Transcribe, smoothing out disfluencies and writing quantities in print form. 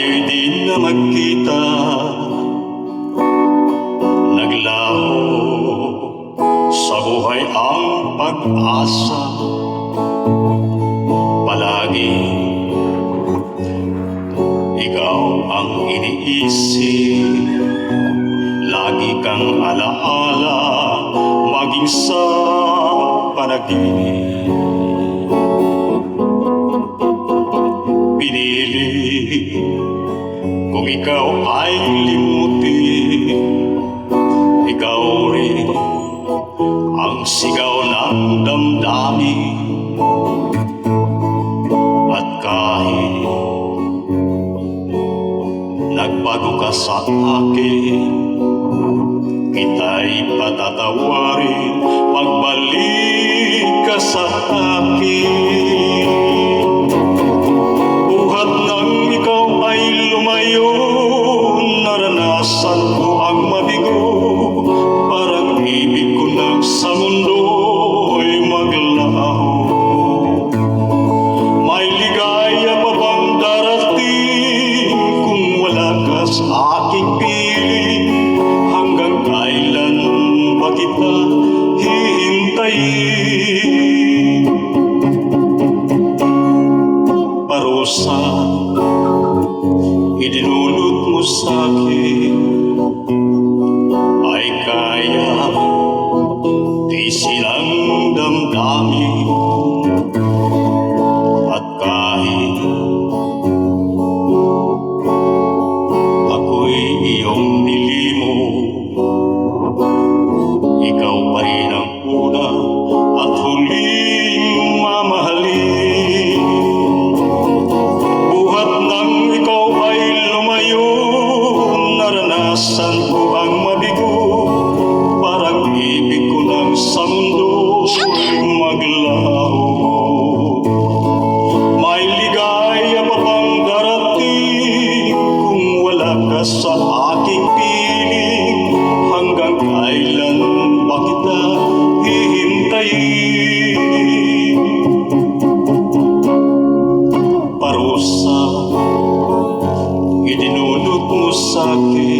tayo'y di na magkita, naglaho sa buhay ang pag-asa. Palagi ikaw ang iniisip, lagi kang alaala, maging sa panaginip. Pinili kung ikaw ay limutin, ikaw rin ang sigaw ng damdamin. At kahit nagbago ka sa akin, kita'y patatawarin, pagbalik ka sa akin. Buhat nang ikaw ay lumayo, naranasan ko ang mabigo. Parang ibig ko na sa mundo'y maglaho. May ligaya pa bang darating kung wala ka sa aking piling? Hanggang kailan ba kita hihintayin? Parusa idinulot mo sa'kin, ay kaya tiisin ang damdamin. At kahit ako'y iyong nilimo, ikaw pa rin ang una at huling mamahalin. Buhat nang ikaw ay lumayo, naranasan ko ang mabigo. Parang ibig ko nang sa mundo'y maglaho. May ligaya pa bang darating kung wala ka sa aking piling? Hanggang kailan ba kita hihintayin? Parusa idinulot mo sa'kin,